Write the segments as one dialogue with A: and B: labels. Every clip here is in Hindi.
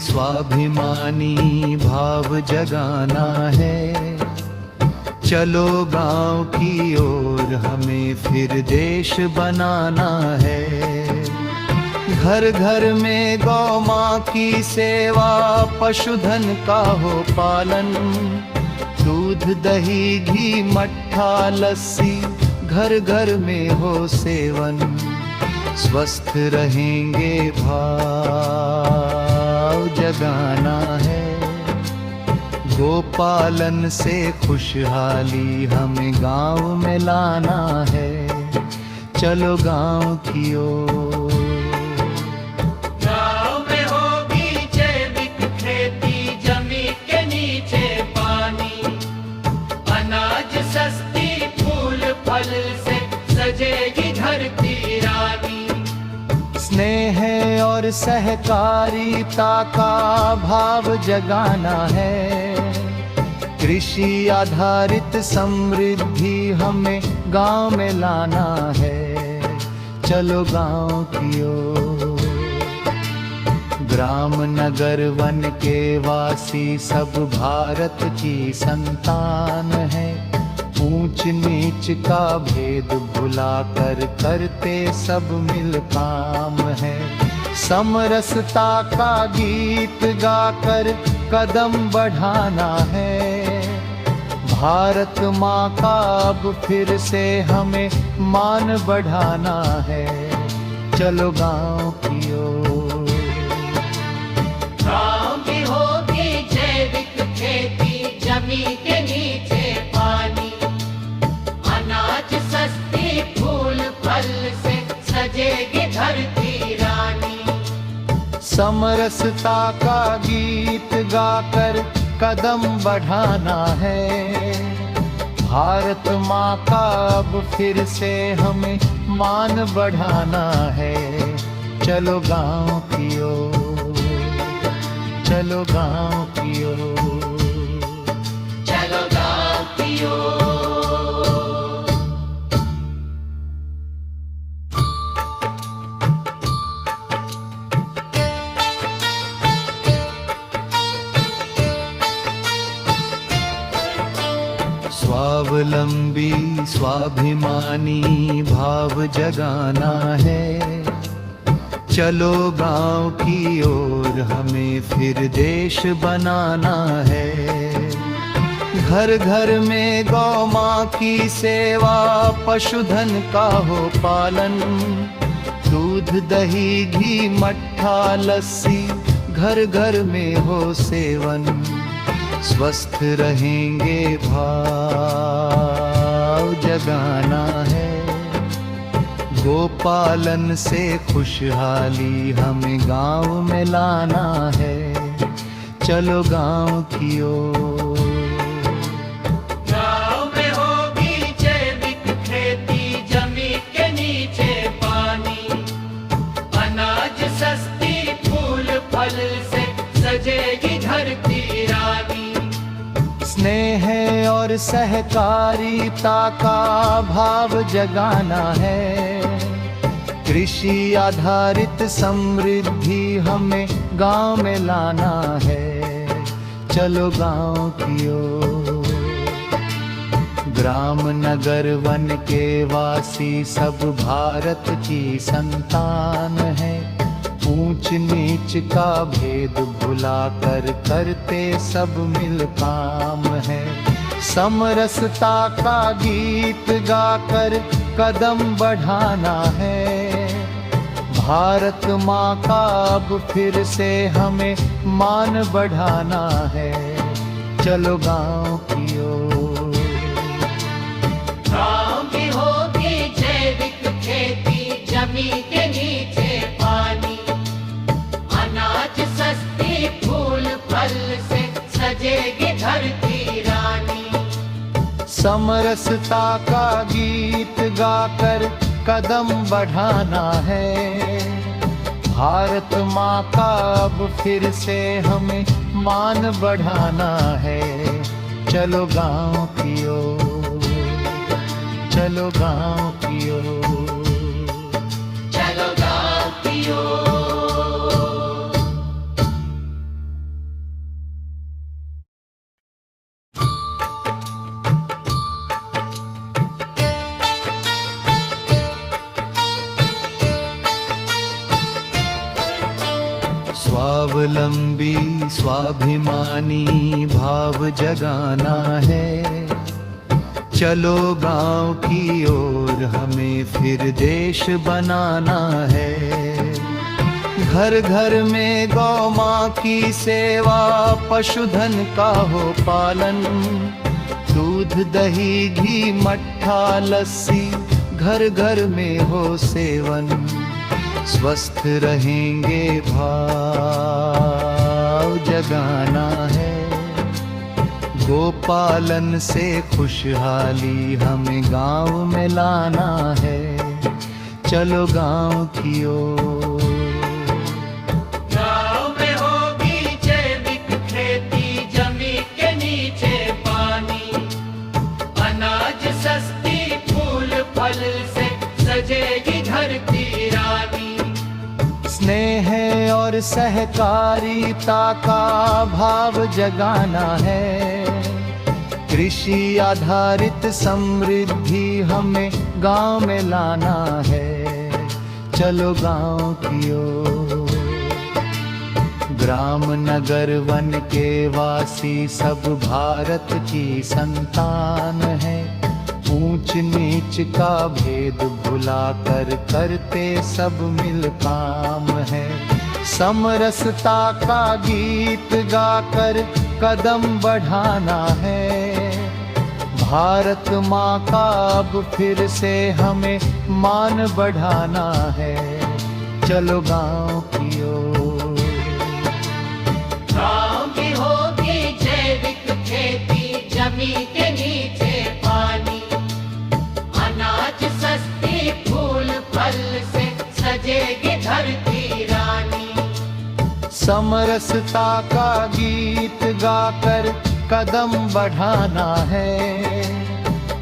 A: स्वाभिमानी भाव जगाना है। चलो गांव की ओर हमें फिर देश बनाना है। घर घर में गौ माँ की सेवा, पशुधन का हो पालन। दूध दही घी मट्ठा लस्सी घर घर में हो सेवन। स्वस्थ रहेंगे भाव जगाना है। गोपालन से खुशहाली हमें गांव में लाना है। चलो गांव की ओर।
B: गांव में होगी जैविक खेती, जमीन के नीचे पानी। अनाज सस्ती, फूल फल से सजेगी धरती रानी।
A: स्नेह और सहकारिता का भाव जगाना है। कृषि आधारित समृद्धि हमें गांव में लाना है। चलो गांव की ओर। ग्राम नगर वन के वासी सब भारत की संतान है। ऊंच नीच का भेद भुलाकर करते सब मिल काम है। समरसता का गीत गाकर कदम बढ़ाना है। भारत माँ का अब फिर से हमें मान बढ़ाना है। चलो गांव की ओर।
B: गांव की होगी जैविक खेती, जमीन के नीचे पानी। अनाज सस्ती, फूल फल से सजेगी धरती रानी।
A: समरसता का गीत गाकर कदम बढ़ाना है। भारत माँ का अब फिर से हमें मान बढ़ाना है। चलो गांव की ओर। चलो गांव की ओर।
B: चलो गांव की ओर।
A: स्वावलंबी स्वाभिमानी भाव जगाना है। चलो गांव की ओर हमें फिर देश बनाना है। घर घर में गौ माँ की सेवा, पशुधन का हो पालन। दूध दही घी मट्ठा लस्सी घर घर में हो सेवन। स्वस्थ रहेंगे भाव जगाना है। गोपालन से खुशहाली हमें गांव में लाना है। चलो गांव की ओर।
B: गांव में होगी जैविक खेती, जमीन के नीचे पानी। अनाज सस्ती, फूल फल से सजेगी धरती रानी।
A: स्नेह और सहकारिता का भाव जगाना है। कृषि आधारित समृद्धि हमें गांव में लाना है। चलो गांव की ओर। ग्राम नगर वन के वासी सब भारत की संतान है। ऊंच नीच का भेद भुलाकर करते सब मिल काम है। समरसता का गीत गाकर कदम बढ़ाना है। भारत माँ का अब फिर से हमें मान बढ़ाना है। चलो गांव की ओर।
B: गांव की होगी जैविक खेती, जमीन के नीचे पानी। अनाज सस्ती, फूल फल से सजेगी धरती रानी।
A: समरसता का गीत गाकर कदम बढ़ाना है। भारत माँ का अब फिर से हमें मान बढ़ाना है। चलो गांव की ओर। चलो गांव की ओर।
B: चलो गांव की ओर।
A: स्वाभिमानी भाव जगाना है। चलो गांव की ओर हमें फिर देश बनाना है। घर घर में गौ माँ की सेवा, पशुधन का हो पालन। दूध दही घी मट्ठा लस्सी घर घर में हो सेवन। स्वस्थ रहेंगे भाव जगाना है। गोपालन से खुशहाली हमें गांव में लाना है। चलो गांव की ओर।
B: गाँव में होगी जैविक खेती, जमीन के नीचे पानी। अनाज सस्ती, फूल फल से सजेगी धरती रानी।
A: स्नेह और सहकारिता का भाव जगाना है। कृषि आधारित समृद्धि हमें गांव में लाना है। चलो गांव की ओर। ग्राम नगर वन के वासी सब भारत की संतान है। ऊंच नीच का भेद भुलाकर करते सब मिल काम है। समरसता का गीत गाकर कदम बढ़ाना है। भारत माँ का अब फिर से हमें मान बढ़ाना है। चलो गांव की ओर।
B: गाँव की होगी जैविक खेती, जमीन के नीचे पानी। अनाज सस्ती, फूल फल से सजेगी धरती रानी।
A: समरसता का गीत गाकर कदम बढ़ाना है।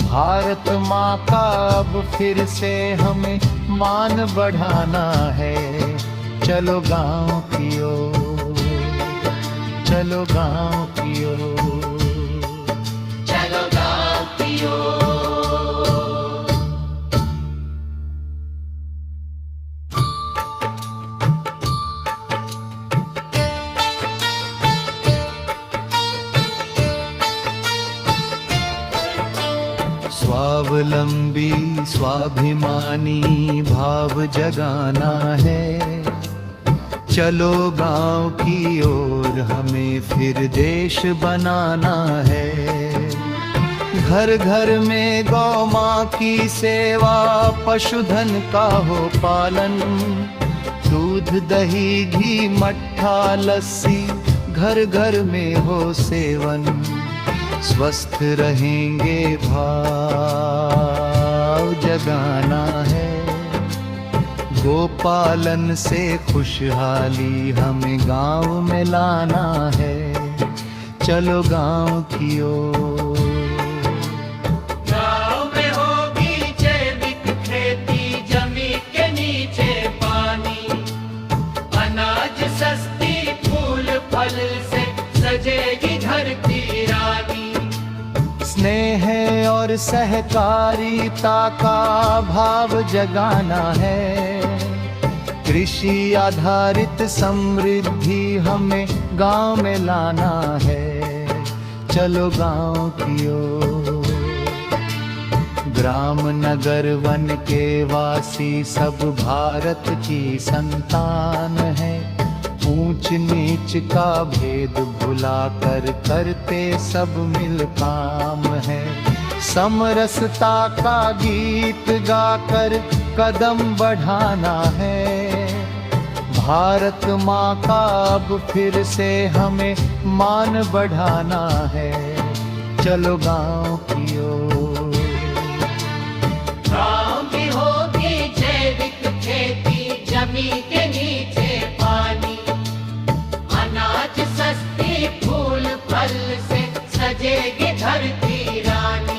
A: भारत माँ का अब फिर से हमें मान बढ़ाना है। चलो गांव की ओर। चलो गांव की ओर।
B: चलो गाँव की ओर।
A: स्वावलंबी स्वाभिमानी भाव जगाना है। चलो गांव की ओर हमें फिर देश बनाना है। घर घर में गौ माँ की सेवा, पशुधन का हो पालन। दूध दही घी मट्ठा लस्सी घर घर में हो सेवन। स्वस्थ रहेंगे भाव जगाना है। गोपालन से खुशहाली हमें गांव में लाना है। चलो गांव की ओर।
B: गाँव में होगी जैविक खेती, जमीन के नीचे पानी। अनाज सस्ती, फूल फल से सजेगी धरती रानी।
A: स्नेह और सहकारिता का भाव जगाना है। कृषि आधारित समृद्धि हमें गांव में लाना है। चलो गांव की ओर। ग्राम नगर वन के वासी सब भारत की संतान है। ऊंच नीच का भेद भुलाकर करते सब मिल काम है। समरसता का गीत गाकर कदम बढ़ाना है। भारत माँ का अब फिर से हमें मान बढ़ाना है। चलो गांव की ओर।
B: गाँव की होगी जैविक खेती, जमीन के नीचे पानी। अनाज सस्ती, फूल फल से सजेगी धरती रानी।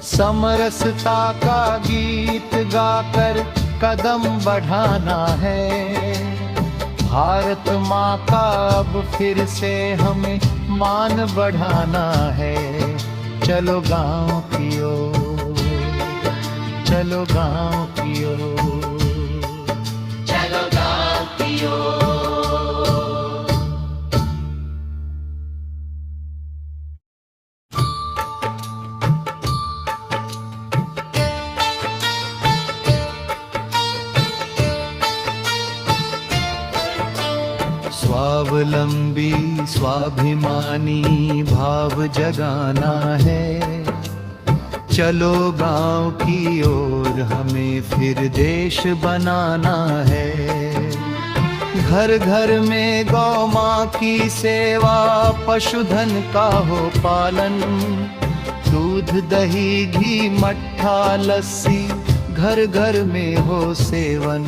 A: समरसता का गीत गाकर कदम बढ़ाना है। भारत माँ का अब फिर से हमें मान बढ़ाना है। चलो गांव की ओर। चलो गांव की ओर।
B: चलो गाँव की ओर।
A: स्वावलंबी स्वाभिमानी भाव जगाना है। चलो गांव की ओर हमें फिर देश बनाना है। घर घर में गौ माँ की सेवा, पशुधन का हो पालन। दूध दही घी मट्ठा लस्सी घर घर में हो सेवन।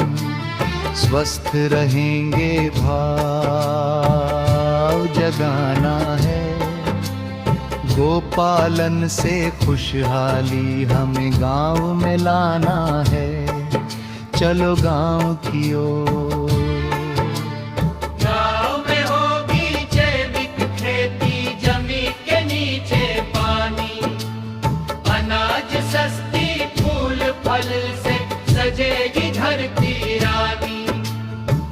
A: स्वस्थ रहेंगे भाव जगाना है। गोपालन से खुशहाली हमें गांव में लाना है। चलो गांव की ओर।
B: गाँव में होगी जैविक खेती, जमीन के नीचे पानी। अनाज सस्ती, फूल फल से सजेगी धरती रानी।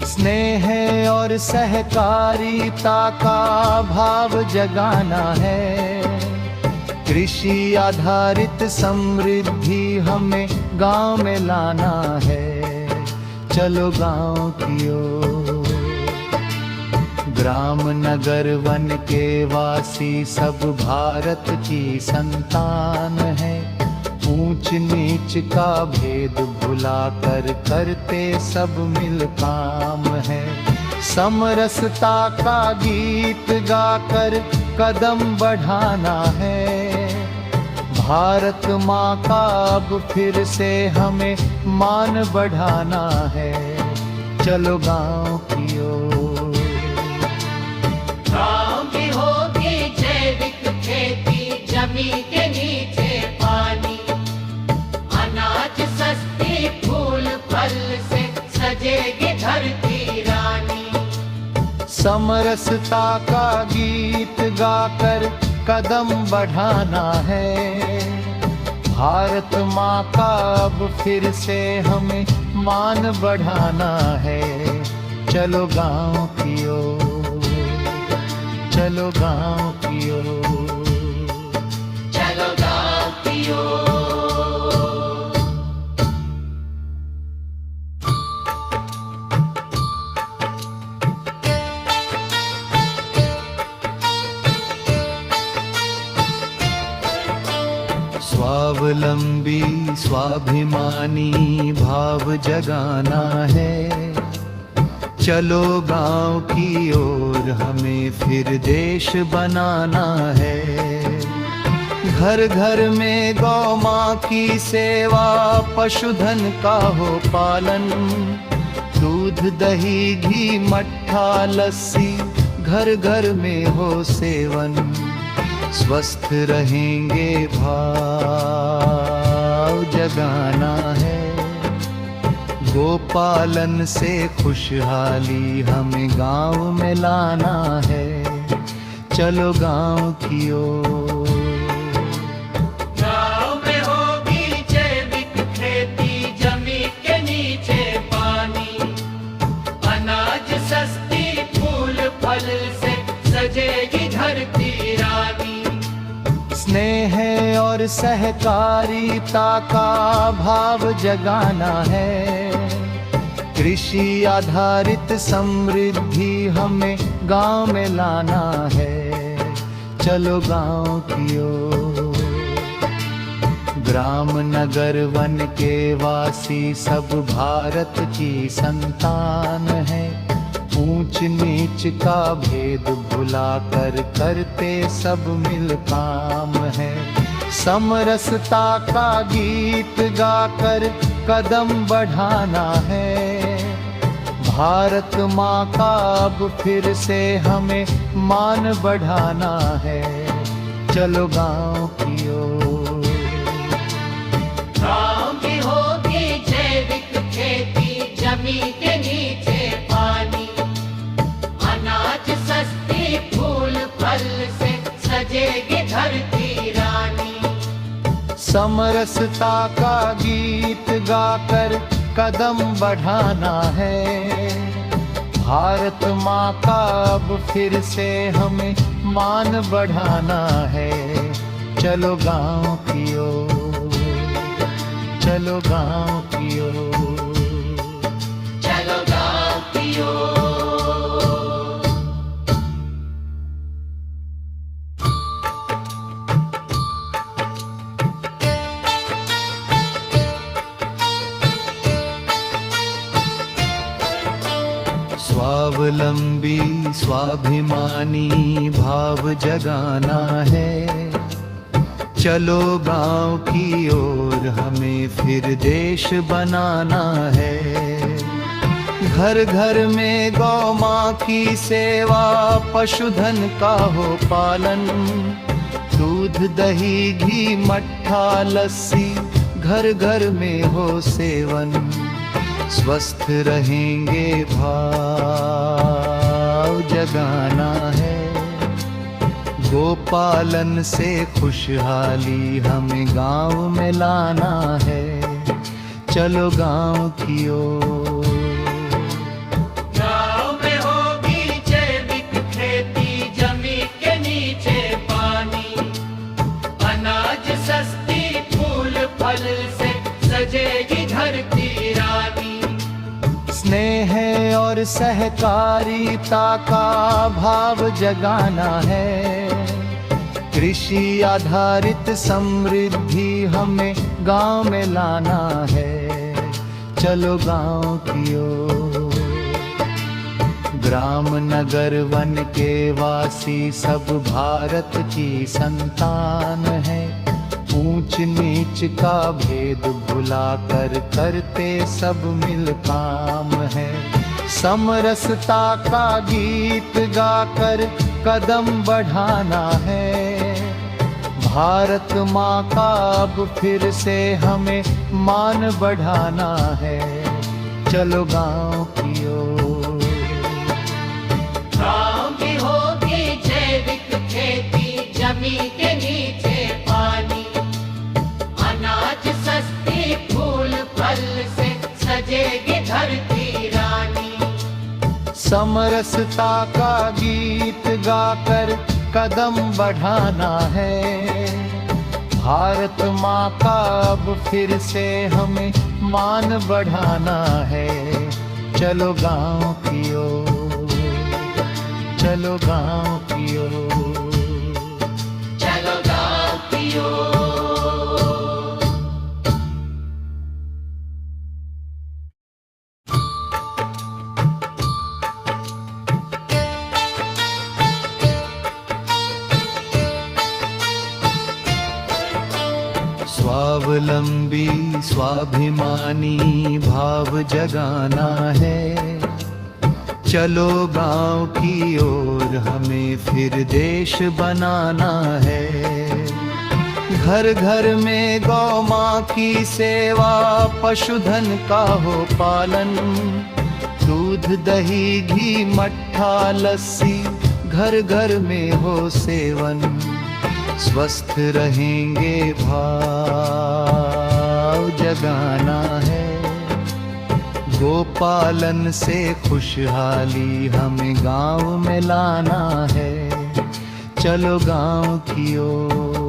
A: स्नेह और सहकारिता का भाव जगाना है। कृषि आधारित समृद्धि हमें गांव में लाना है। चलो गांव की ओर। ग्राम नगर वन के वासी सब भारत की संतान है। ऊंच नीच का भेद भुलाकर करते सब मिल काम है। समरसता का गीत गाकर कदम बढ़ाना है। भारत माँ का अब फिर से हमें मान बढ़ाना है। चलो गांव की ओर।
B: गाँव की होगी जैविक खेती, जमीन के नीचे पानी। अनाज सस्ती, फूल फल से सजेगी धरती रानी।
A: समरसता का गीत गाकर कदम बढ़ाना है। भारत माँ का अब फिर से हमें मान बढ़ाना है। चलो गांव की ओर। चलो गांव की ओर।
B: चलो गाँव की ओर।
A: स्वावलंबी स्वाभिमानी भाव जगाना है। चलो गांव की ओर हमें फिर देश बनाना है। घर घर में गौ माँ की सेवा, पशुधन का हो पालन। दूध दही घी मट्ठा लस्सी घर घर में हो सेवन। स्वस्थ रहेंगे भाव जगाना है। गोपालन से खुशहाली हमें गांव में लाना है। चलो गांव की ओर।
B: गाँव में होगी जैविक खेती, जमीन के नीचे पानी। अनाज सस्ती, फूल फल से सजेगी धरती रानी।
A: स्नेह और सहकारिता का भाव जगाना है। कृषि आधारित समृद्धि हमें गांव में लाना है। चलो गांव की ओर। ग्राम नगर वन के वासी सब भारत की संतान है। ऊंच नीच का भेद भुलाकर करते सब मिल काम है। समरसता का गीत गाकर कदम बढ़ाना है। भारत माँ का अब फिर से हमें मान बढ़ाना है। चलो गांव की ओर।
B: गाँव की होगी जैविक खेती, जमीन के नीचे पानी। अनाज सस्ती, फूल फल से सजेगी धरती रानी।
A: समरसता का गीत गाकर कदम बढ़ाना है। भारत माँ का अब फिर से हमें मान बढ़ाना है। चलो गांव की ओर। चलो गांव की ओर।
B: चलो गाँव की ओर।
A: स्वावलंबी स्वाभिमानी भाव जगाना है। चलो गांव की ओर हमें फिर देश बनाना है। घर घर में गौ माँ की सेवा, पशुधन का हो पालन। दूध दही घी मट्ठा लस्सी घर घर में हो सेवन। स्वस्थ रहेंगे भाव जगाना है। गोपालन से खुशहाली हमें गांव में लाना है। चलो गांव की ओर।
B: गाँव में होगी जैविक खेती, जमीन के नीचे पानी। अनाज सस्ती, फूल फल से सजेगी धरती रानी।
A: स्नेह और सहकारिता का भाव जगाना है। कृषि आधारित समृद्धि हमें गांव में लाना है। चलो गांव की ओर। ग्राम नगर वन के वासी सब भारत की संतान है। ऊंच नीच का भेद भुलाकर करते सब मिल काम है। समरसता का गीत गाकर कदम बढ़ाना है। भारत माँ का अब फिर से हमें मान बढ़ाना है। चलो गांव की ओर।
B: गाँव की होगी जैविक खेती, जमीन के नीचे पानी। अनाज सस्ती, फूल फल से सजेगी धरती रानी।
A: समरसता का गीत गाकर कदम बढ़ाना है। भारत माँ का अब फिर से हमें मान बढ़ाना है। चलो गांव की ओर। चलो गांव की ओर।
B: चलो गाँव की ओर।
A: स्वावलंबी स्वाभिमानी भाव जगाना है। चलो गांव की ओर हमें फिर देश बनाना है। घर घर में गौ माँ की सेवा, पशुधन का हो पालन। दूध दही घी मट्ठा लस्सी घर घर में हो सेवन। स्वस्थ रहेंगे भाव जगाना है। गोपालन से खुशहाली हमें गांव में लाना है। चलो गांव की ओर।